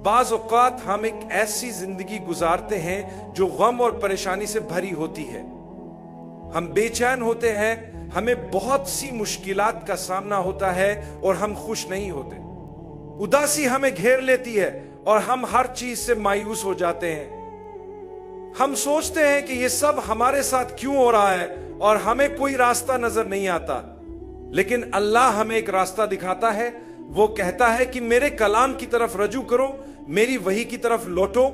بعض اوقات ہم ایک ایسی زندگی گزارتے ہیں جو غم اور پریشانی سے بھری ہوتی ہے. ہم بے چین ہوتے ہیں، ہمیں بہت سی مشکلات کا سامنا ہوتا ہے اور ہم خوش نہیں ہوتے. اداسی ہمیں گھیر لیتی ہے اور ہم ہر چیز سے مایوس ہو جاتے ہیں. ہم سوچتے ہیں کہ یہ سب ہمارے ساتھ کیوں ہو رہا ہے اور ہمیں کوئی راستہ نظر نہیں آتا. لیکن اللہ ہمیں ایک راستہ دکھاتا ہے. وہ کہتا ہے کہ میرے کلام کی طرف رجوع کرو، میری وحی کی طرف لوٹو.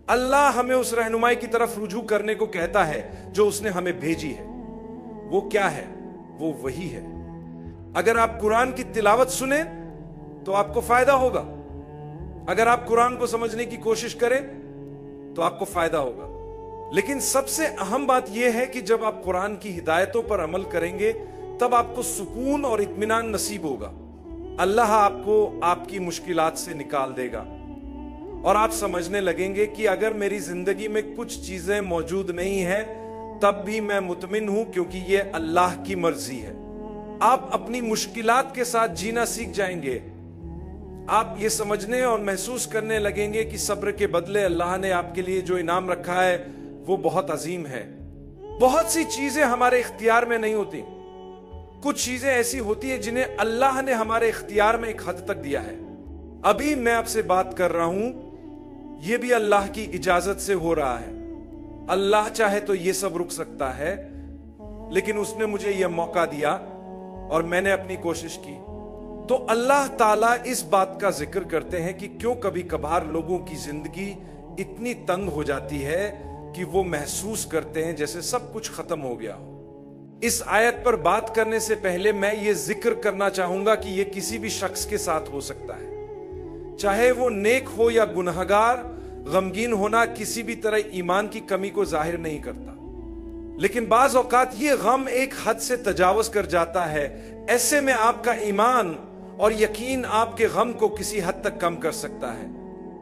اللہ ہمیں اس رہنمائی کی طرف رجوع کرنے کو کہتا ہے جو اس نے ہمیں بھیجی ہے. وہ کیا ہے؟ وہ وحی ہے. اگر آپ قرآن کی تلاوت سنیں تو آپ کو فائدہ ہوگا. اگر آپ قرآن کو سمجھنے کی کوشش کریں تو آپ کو فائدہ ہوگا. لیکن سب سے اہم بات یہ ہے کہ جب آپ قرآن کی ہدایتوں پر عمل کریں گے تب آپ کو سکون اور اطمینان نصیب ہوگا. اللہ آپ کو آپ کی مشکلات سے نکال دے گا اور آپ سمجھنے لگیں گے کہ اگر میری زندگی میں کچھ چیزیں موجود نہیں ہیں تب بھی میں مطمئن ہوں، کیونکہ یہ اللہ کی مرضی ہے. آپ اپنی مشکلات کے ساتھ جینا سیکھ جائیں گے. آپ یہ سمجھنے اور محسوس کرنے لگیں گے کہ صبر کے بدلے اللہ نے آپ کے لیے جو انعام رکھا ہے وہ بہت عظیم ہے. بہت سی چیزیں ہمارے اختیار میں نہیں ہوتی. کچھ چیزیں ایسی ہوتی ہیں جنہیں اللہ نے ہمارے اختیار میں ایک حد تک دیا ہے. ابھی میں آپ سے بات کر رہا ہوں، یہ بھی اللہ کی اجازت سے ہو رہا ہے. اللہ چاہے تو یہ سب رک سکتا ہے، لیکن اس نے مجھے یہ موقع دیا اور میں نے اپنی کوشش کی. تو اللہ تعالیٰ اس بات کا ذکر کرتے ہیں کہ کیوں کبھی کبھار لوگوں کی زندگی اتنی تنگ ہو جاتی ہے کہ وہ محسوس کرتے ہیں جیسے سب کچھ ختم ہو گیا ہو. اس آیت پر بات کرنے سے پہلے میں یہ ذکر کرنا چاہوں گا کہ یہ کسی بھی شخص کے ساتھ ہو سکتا ہے، چاہے وہ نیک ہو یا گنہگار. غمگین ہونا کسی بھی طرح ایمان کی کمی کو ظاہر نہیں کرتا، لیکن بعض اوقات یہ غم ایک حد سے تجاوز کر جاتا ہے. ایسے میں آپ کا ایمان اور یقین آپ کے غم کو کسی حد تک کم کر سکتا ہے.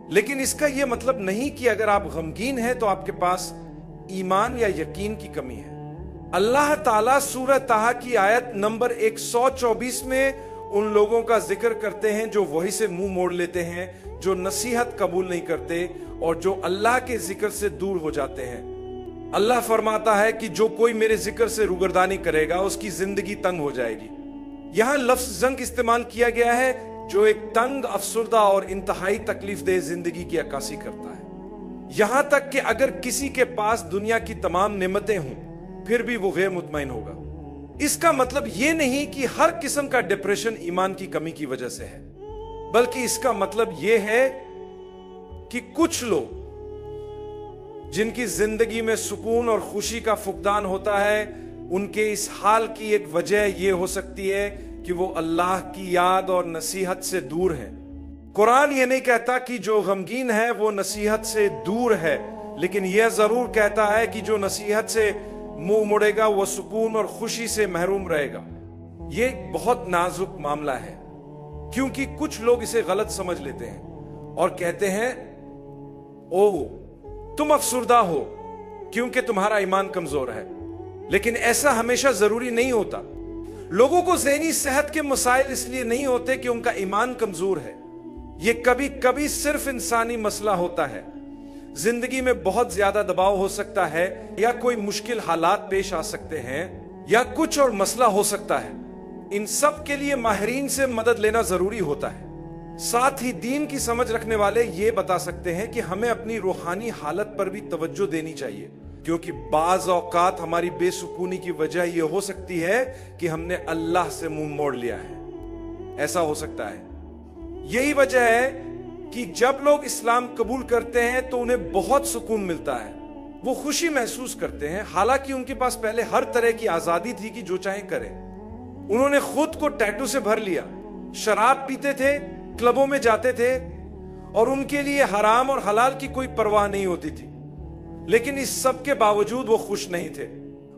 لیکن اس کا یہ مطلب نہیں کہ اگر آپ غمگین ہیں تو آپ کے پاس ایمان یا یقین کی کمی ہے. اللہ تعالیٰ سورہ طٰہٰ کی آیت نمبر 124 میں ان لوگوں کا ذکر کرتے ہیں جو وحی سے منہ موڑ لیتے ہیں، جو نصیحت قبول نہیں کرتے اور جو اللہ کے ذکر سے دور ہو جاتے ہیں. اللہ فرماتا ہے کہ جو کوئی میرے ذکر سے روگردانی کرے گا اس کی زندگی تنگ ہو جائے گی. یہاں لفظ زنگ استعمال کیا گیا ہے جو ایک تنگ، افسردہ اور انتہائی تکلیف دہ زندگی کی عکاسی کرتا ہے. یہاں تک کہ اگر کسی کے پاس دنیا کی تمام نعمتیں ہوں پھر بھی وہ غیر مطمئن ہوگا. اس کا مطلب یہ نہیں کہ ہر قسم کا ڈپریشن ایمان کی کمی کی وجہ سے ہے، بلکہ اس کا مطلب یہ ہے کہ کچھ لوگ جن کی زندگی میں سکون اور خوشی کا فقدان ہوتا ہے، ان کے اس حال کی ایک وجہ یہ ہو سکتی ہے کہ وہ اللہ کی یاد اور نصیحت سے دور ہیں. قرآن یہ نہیں کہتا کہ جو غمگین ہے وہ نصیحت سے دور ہے، لیکن یہ ضرور کہتا ہے کہ جو نصیحت سے منہ مڑے گا وہ سکون اور خوشی سے محروم رہے گا. یہ ایک بہت نازک معاملہ ہے، کیونکہ کچھ لوگ اسے غلط سمجھ لیتے ہیں اور کہتے ہیں او تم افسردہ ہو کیونکہ تمہارا ایمان کمزور ہے. لیکن ایسا ہمیشہ ضروری نہیں ہوتا. لوگوں کو ذہنی صحت کے مسائل اس لیے نہیں ہوتے کہ ان کا ایمان کمزور ہے. یہ کبھی کبھی صرف انسانی مسئلہ ہوتا ہے. زندگی میں بہت زیادہ دباؤ ہو سکتا ہے، یا کوئی مشکل حالات پیش آ سکتے ہیں، یا کچھ اور مسئلہ ہو سکتا ہے. ان سب کے لیے ماہرین سے مدد لینا ضروری ہوتا ہے. ساتھ ہی دین کی سمجھ رکھنے والے یہ بتا سکتے ہیں کہ ہمیں اپنی روحانی حالت پر بھی توجہ دینی چاہیے، کیونکہ بعض اوقات ہماری بے سکونی کی وجہ یہ ہو سکتی ہے کہ ہم نے اللہ سے منہ موڑ لیا ہے. ایسا ہو سکتا ہے. یہی وجہ ہے کہ جب لوگ اسلام قبول کرتے ہیں تو انہیں بہت سکون ملتا ہے. وہ خوشی محسوس کرتے ہیں، حالانکہ ان کے پاس پہلے ہر طرح کی آزادی تھی کہ جو چاہیں کریں. انہوں نے خود کو ٹیٹو سے بھر لیا، شراب پیتے تھے، کلبوں میں جاتے تھے، اور ان کے لیے حرام اور حلال کی کوئی پرواہ نہیں ہوتی تھی. لیکن اس سب کے باوجود وہ خوش نہیں تھے.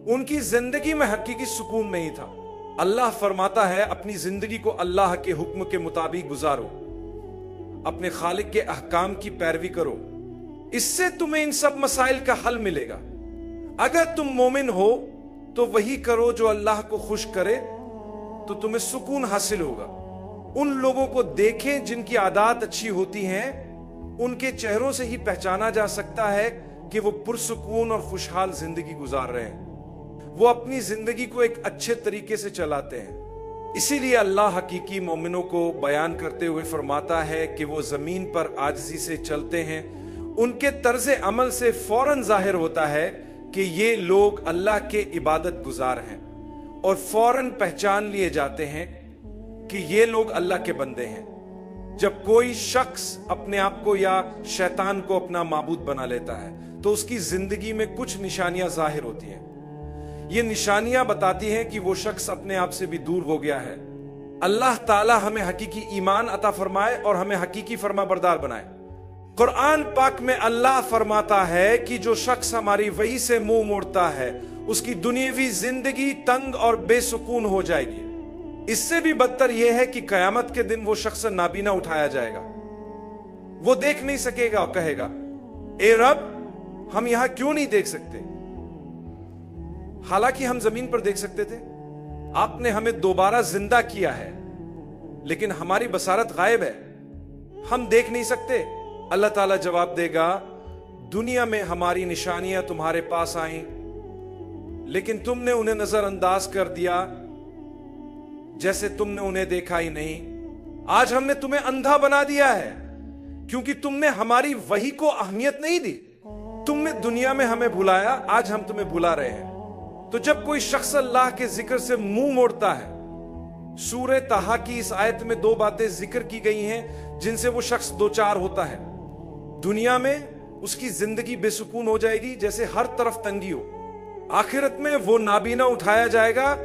ان کی زندگی میں حقیقی سکون نہیں تھا. اللہ فرماتا ہے اپنی زندگی کو اللہ کے حکم کے مطابق گزارو، اپنے خالق کے احکام کی پیروی کرو، اس سے تمہیں ان سب مسائل کا حل ملے گا. اگر تم مومن ہو تو وہی کرو جو اللہ کو خوش کرے، تو تمہیں سکون حاصل ہوگا. ان لوگوں کو دیکھیں جن کی عادات اچھی ہوتی ہیں ان کے چہروں سے ہی پہچانا جا سکتا ہے کہ وہ پرسکون اور خوشحال زندگی گزار رہے ہیں، وہ اپنی زندگی کو ایک اچھے طریقے سے چلاتے ہیں۔ اسی لیے اللہ حقیقی مومنوں کو بیان کرتے ہوئے فرماتا ہے کہ وہ زمین پر عاجزی سے چلتے ہیں، ان کے طرز عمل سے فوراً ظاہر ہوتا ہے کہ یہ لوگ اللہ کے عبادت گزار ہیں، اور فوراً پہچان لیے جاتے ہیں کہ یہ لوگ اللہ کے بندے ہیں۔ جب کوئی شخص اپنے آپ کو یا شیطان کو اپنا معبود بنا لیتا ہے تو اس کی زندگی میں کچھ نشانیاں ظاہر ہوتی ہیں۔ یہ نشانیاں بتاتی ہیں کہ وہ شخص اپنے آپ سے بھی دور ہو گیا ہے۔ اللہ تعالی ہمیں حقیقی ایمان عطا فرمائے اور ہمیں حقیقی فرما بردار بنائے۔ قرآن پاک میں اللہ فرماتا ہے کہ جو شخص ہماری وحی سے منہ موڑتا ہے اس کی دنیاوی زندگی تنگ اور بے سکون ہو جائے گی۔ اس سے بھی بدتر یہ ہے کہ قیامت کے دن وہ شخص نابینا اٹھایا جائے گا، وہ دیکھ نہیں سکے گا اور کہے گا اے رب ہم یہاں کیوں نہیں دیکھ سکتے، حالانکہ ہم زمین پر دیکھ سکتے تھے، آپ نے ہمیں دوبارہ زندہ کیا ہے لیکن ہماری بصارت غائب ہے، ہم دیکھ نہیں سکتے۔ اللہ تعالیٰ جواب دے گا دنیا میں ہماری نشانیاں تمہارے پاس آئیں لیکن تم نے انہیں نظر انداز کر دیا جیسے تم نے انہیں دیکھا ہی نہیں۔ آج ہم نے تمہیں اندھا بنا دیا ہے کیونکہ تم نے ہماری وحی کو اہمیت نہیں دی، تم نے دنیا میں ہمیں بھلایا، آج ہم تمہیں بھلا رہے ہیں۔ تو جب کوئی شخص اللہ کے ذکر سے منہ موڑتا ہے، سورہ طٰہٰ کی اس آیت میں 2 باتیں ذکر کی گئی ہیں جن سے وہ شخص دوچار ہوتا ہے۔ دنیا میں اس کی زندگی بے سکون ہو جائے گی جیسے ہر طرف تنگی ہو، آخرت میں وہ نابینا اٹھایا جائے گا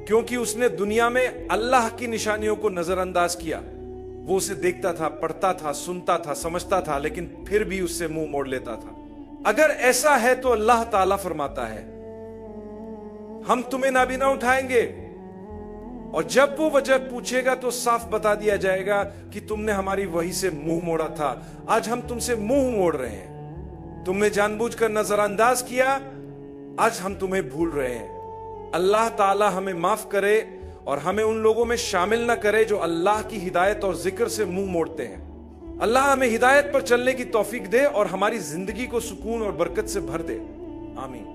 کیونکہ اس نے دنیا میں اللہ کی نشانیوں کو نظر انداز کیا، وہ اسے دیکھتا تھا، پڑھتا تھا، سنتا تھا، سمجھتا تھا لیکن پھر بھی اس سے منہ موڑ لیتا تھا۔ اگر ایسا ہے تو اللہ تعالیٰ فرماتا ہے ہم تمہیں نابینا اٹھائیں گے، اور جب وہ وجہ پوچھے گا تو صاف بتا دیا جائے گا کہ تم نے ہماری وحی سے منہ موڑا تھا، آج ہم تم سے منہ موڑ رہے ہیں، تم نے جان بوجھ کر نظر انداز کیا، آج ہم تمہیں بھول رہے ہیں۔ اللہ تعالی ہمیں معاف کرے اور ہمیں ان لوگوں میں شامل نہ کرے جو اللہ کی ہدایت اور ذکر سے منہ موڑتے ہیں۔ اللہ ہمیں ہدایت پر چلنے کی توفیق دے اور ہماری زندگی کو سکون اور برکت سے بھر دے، آمین۔